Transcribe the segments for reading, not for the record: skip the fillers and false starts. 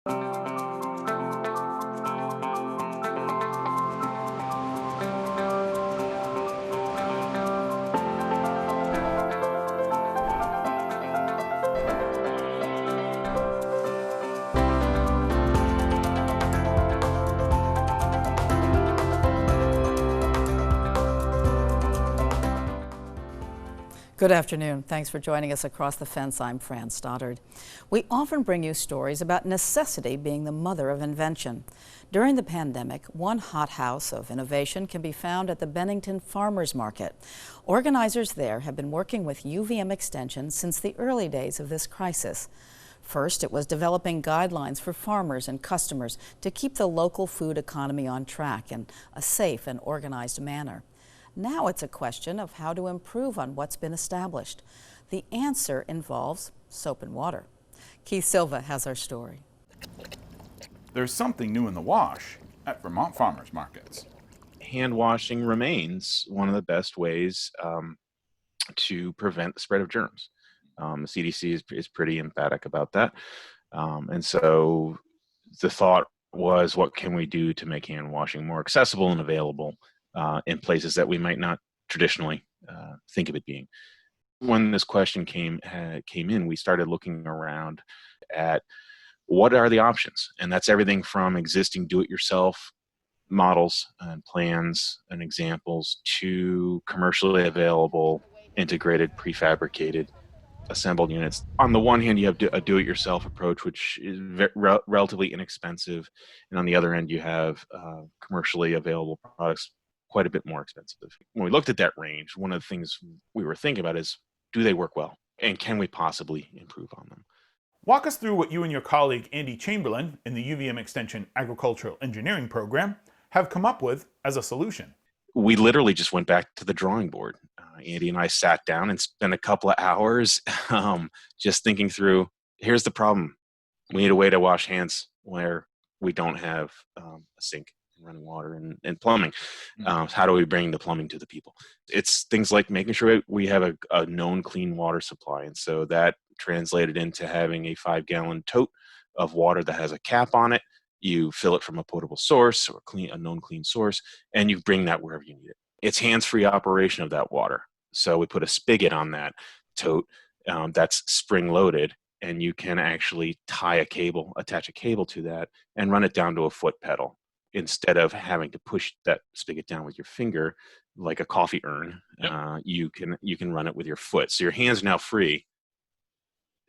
Good afternoon. Thanks for joining us across the fence. I'm Fran Stoddard. We often bring you stories about necessity being the mother of invention. During the pandemic, one hothouse of innovation can be found at the Bennington Farmers Market. Organizers there have been working with UVM Extension since the early days of this crisis. First, it was developing guidelines for farmers and customers to keep the local food economy on track in a safe and organized manner. Now it's a question of how to improve on what's been established. The answer involves soap and water. Keith Silva has our story. There's something new in the wash at Vermont farmers markets. Hand washing remains one of the best ways to prevent the spread of germs. The CDC is pretty emphatic about that. And so the thought was, what can we do to make hand washing more accessible and available in places that we might not traditionally think of it being? When this question came in, we started looking around at what are the options, and that's everything from existing do-it-yourself models and plans and examples to commercially available, integrated, prefabricated, assembled units. On the one hand, you have a do-it-yourself approach, which is relatively inexpensive, and on the other end, you have commercially available products quite a bit more expensive. When we looked at that range, one of the things we were thinking about is, do they work well? And can we possibly improve on them? Walk us through what you and your colleague Andy Chamberlin in the UVM Extension Agricultural Engineering Program have come up with as a solution. We literally just went back to the drawing board. Andy and I sat down and spent a couple of hours just thinking through, here's the problem. We need a way to wash hands where we don't have a sink, running water, and plumbing. How do we bring the plumbing to the people? It's things like making sure we have a known clean water supply. And so that translated into having a 5-gallon tote of water that has a cap on it. You fill it from a potable source or a known clean source, and you bring that wherever you need it. It's hands-free operation of that water. So we put a spigot on that tote that's spring-loaded, and you can actually attach a cable to that and run it down to a foot pedal, instead of having to push that spigot down with your finger like a coffee urn. You can run it with your foot. So your hands are now free.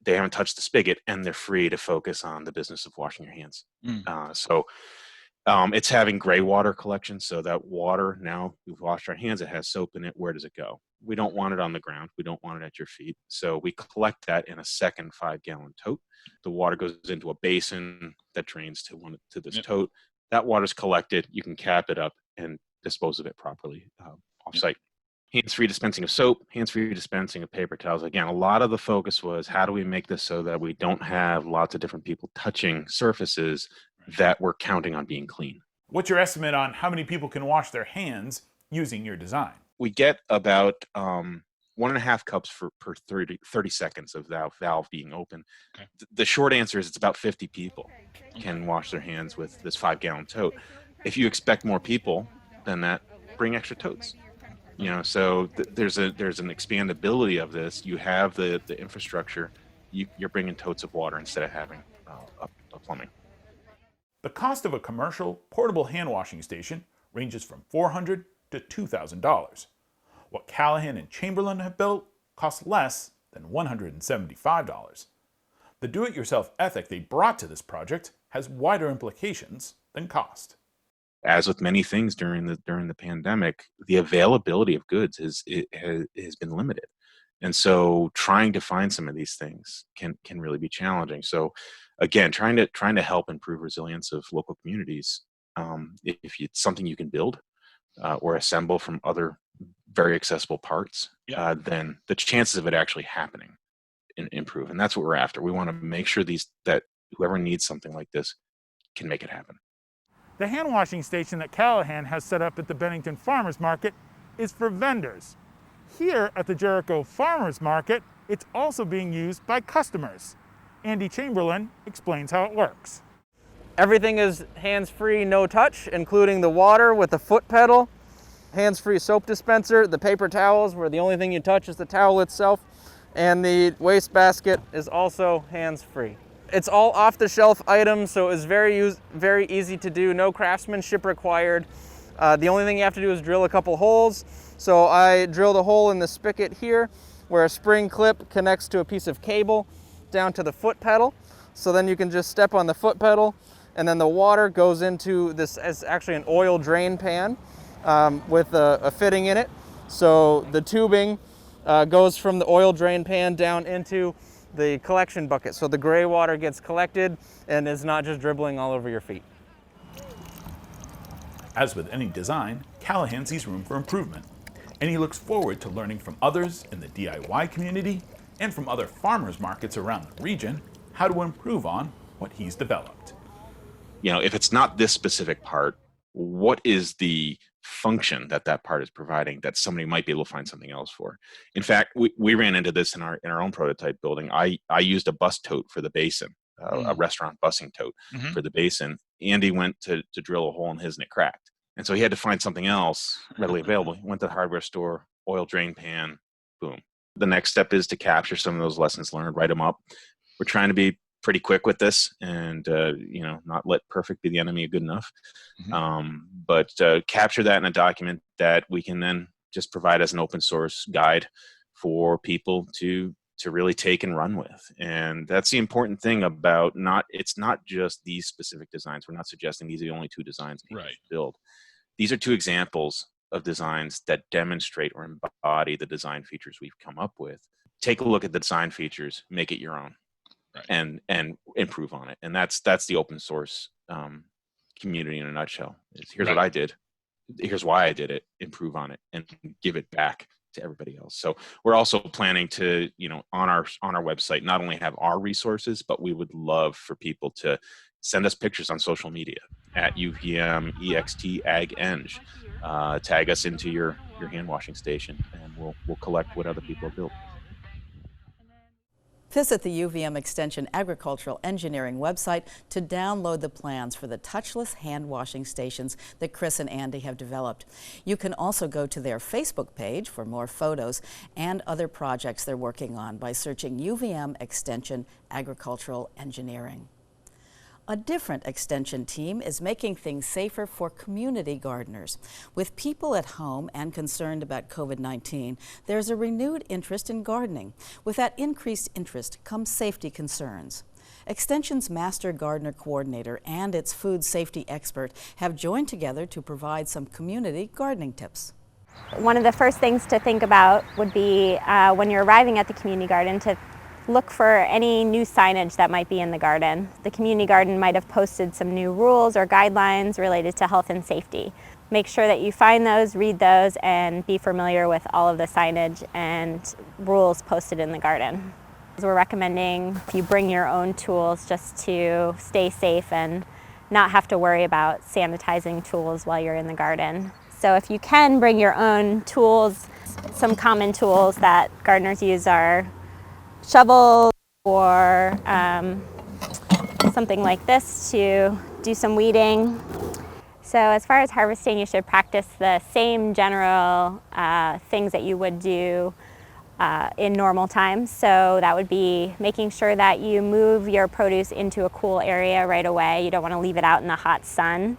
They haven't touched the spigot, and they're free to focus on the business of washing your hands. It's having gray water collection, so that water, now we've washed our hands, it has soap in it. Where does it go? We don't want it on the ground. We don't want it at your feet. So we collect that in a second 5-gallon tote. The water goes into a basin that drains to this tote. That water's collected. You can cap it up and dispose of it properly off-site. Hands-free dispensing of soap, hands-free dispensing of paper towels. Again, a lot of the focus was, how do we make this so that we don't have lots of different people touching surfaces that we're counting on being clean? What's your estimate on how many people can wash their hands using your design? We get about 1.5 cups per 30 seconds of that valve being open. Okay. The short answer is it's about 50 people can wash their hands with this 5-gallon tote. If you expect more people than that, bring extra totes. So there's an expandability of this. You have the infrastructure. You're bringing totes of water instead of having a plumbing. The cost of a commercial portable hand washing station ranges from $400 to $2,000. What Callahan and Chamberlin have built costs less than $175. The do-it-yourself ethic they brought to this project has wider implications than cost. As with many things during the pandemic, the availability of goods has been limited, and so trying to find some of these things can really be challenging. So, again, trying to help improve resilience of local communities. If it's something you can build or assemble from other very accessible parts, then the chances of it actually happening improve, and that's what we're after. We want to make sure that whoever needs something like this can make it happen. The hand washing station that Callahan has set up at the Bennington Farmers Market is for vendors. Here at the Jericho Farmers Market, it's also being used by customers. Andy Chamberlin explains how it works. Everything is hands-free, no touch, including the water with the foot pedal, hands-free soap dispenser, the paper towels where the only thing you touch is the towel itself, and the wastebasket is also hands-free. It's all off-the-shelf items, so it's very easy to do, no craftsmanship required. The only thing you have to do is drill a couple holes. So I drilled a hole in the spigot here where a spring clip connects to a piece of cable down to the foot pedal. So then you can just step on the foot pedal, and then the water goes into this, is actually an oil drain pan with a fitting in it. So the tubing goes from the oil drain pan down into the collection bucket. So the gray water gets collected and is not just dribbling all over your feet. As with any design, Callahan sees room for improvement, and he looks forward to learning from others in the DIY community and from other farmers markets around the region how to improve on what he's developed. You know, if it's not this specific part, what is the function that that part is providing that somebody might be able to find something else for? In fact, we ran into this in our own prototype building. I used a bus tote for the basin, a restaurant busing tote for the basin. Andy went to drill a hole in his and it cracked. And so he had to find something else readily available. He went to the hardware store, oil drain pan, boom. The next step is to capture some of those lessons learned, write them up. We're trying to be pretty quick with this and, not let perfect be the enemy of good enough. But capture that in a document that we can then just provide as an open source guide for people to really take and run with. And that's the important thing about it's not just these specific designs. We're not suggesting these are the only two designs people should build. These are two examples of designs that demonstrate or embody the design features we've come up with. Take a look at the design features, make it your own. Right. And improve on it. And that's the open source community in a nutshell. Here's what I did. Here's why I did it. Improve on it and give it back to everybody else. So we're also planning to, on our website, not only have our resources, but we would love for people to send us pictures on social media at UVM EXT Ag Eng. Tag us into your hand washing station, and we'll collect what other people have built. Visit the UVM Extension Agricultural Engineering website to download the plans for the touchless hand washing stations that Chris and Andy have developed. You can also go to their Facebook page for more photos and other projects they're working on by searching UVM Extension Agricultural Engineering. A different extension team is making things safer for community gardeners. With people at home and concerned about COVID-19, there's a renewed interest in gardening. With that increased interest comes safety concerns. Extension's Master Gardener Coordinator and its food safety expert have joined together to provide some community gardening tips. One of the first things to think about would be when you're arriving at the community garden to look for any new signage that might be in the garden. The community garden might have posted some new rules or guidelines related to health and safety. Make sure that you find those, read those, and be familiar with all of the signage and rules posted in the garden. We're recommending you bring your own tools just to stay safe and not have to worry about sanitizing tools while you're in the garden. So if you can bring your own tools, some common tools that gardeners use are shovel or something like this to do some weeding. So as far as harvesting, you should practice the same general things that you would do in normal times. So that would be making sure that you move your produce into a cool area right away. You don't want to leave it out in the hot sun.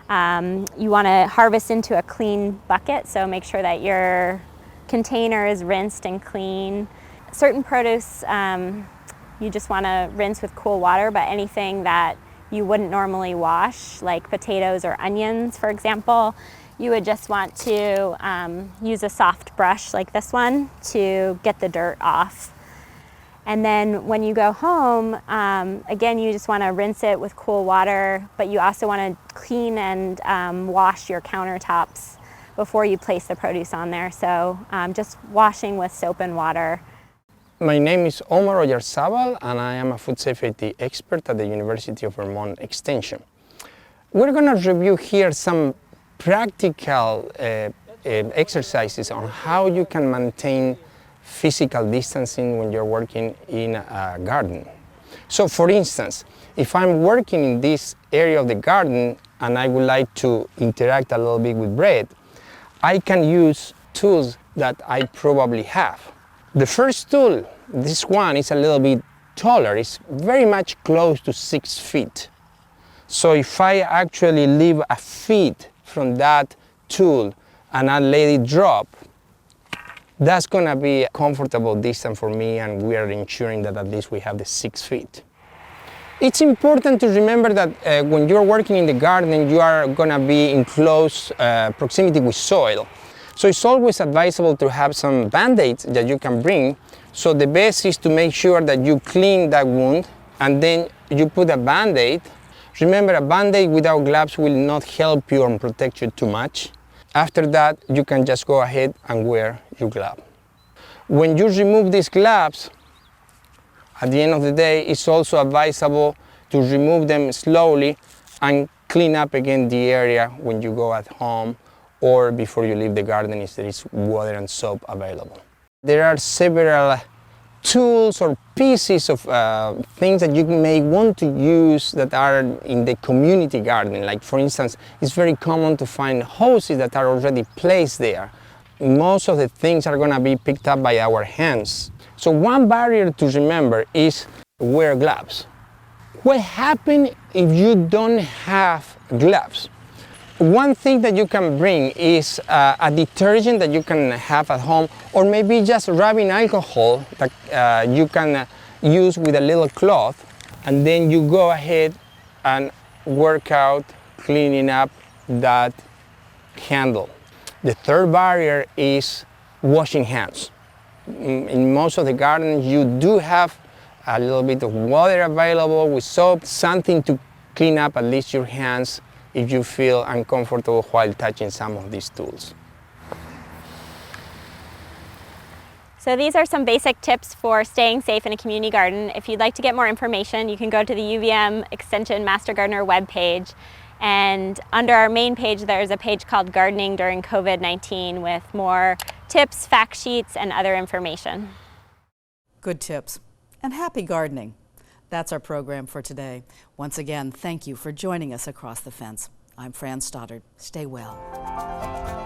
You want to harvest into a clean bucket, so make sure that your container is rinsed and clean. Certain produce you just want to rinse with cool water, but anything that you wouldn't normally wash, like potatoes or onions, for example, you would just want to use a soft brush like this one to get the dirt off. And then when you go home, again, you just want to rinse it with cool water, but you also want to clean and wash your countertops before you place the produce on there. So just washing with soap and water. My name is Omar Oyarzabal, and I am a food safety expert at the University of Vermont Extension. We're going to review here some practical exercises on how you can maintain physical distancing when you're working in a garden. So for instance, if I'm working in this area of the garden and I would like to interact a little bit with Beret, I can use tools that I probably have. The first tool, this one, is a little bit taller. It's very much close to 6 feet. So if I actually leave a feet from that tool and I let it drop, that's gonna be a comfortable distance for me, and we are ensuring that at least we have the 6 feet. It's important to remember that when you're working in the garden, you are gonna be in close proximity with soil. So it's always advisable to have some Band-Aids that you can bring. So the best is to make sure that you clean that wound and then you put a Band-Aid. Remember, a Band-Aid without gloves will not help you and protect you too much. After that, you can just go ahead and wear your glove. When you remove these gloves, at the end of the day, it's also advisable to remove them slowly and clean up again the area when you go at home or before you leave the garden if there is water and soap available. There are several tools or pieces of things that you may want to use that are in the community garden. Like for instance, it's very common to find hoses that are already placed there. Most of the things are gonna be picked up by our hands. So one barrier to remember is wear gloves. What happens if you don't have gloves? One thing that you can bring is a detergent that you can have at home, or maybe just rubbing alcohol that you can use with a little cloth, and then you go ahead and work out cleaning up that handle. The third barrier is washing hands. In most of the gardens, you do have a little bit of water available with soap, something to clean up at least your hands if you feel uncomfortable while touching some of these tools. So these are some basic tips for staying safe in a community garden. If you'd like to get more information, you can go to the UVM Extension Master Gardener webpage. And under our main page, there's a page called Gardening During COVID-19 with more tips, fact sheets, and other information. Good tips. And happy gardening. That's our program for today. Once again, thank you for joining us across the fence. I'm Fran Stoddard. Stay well.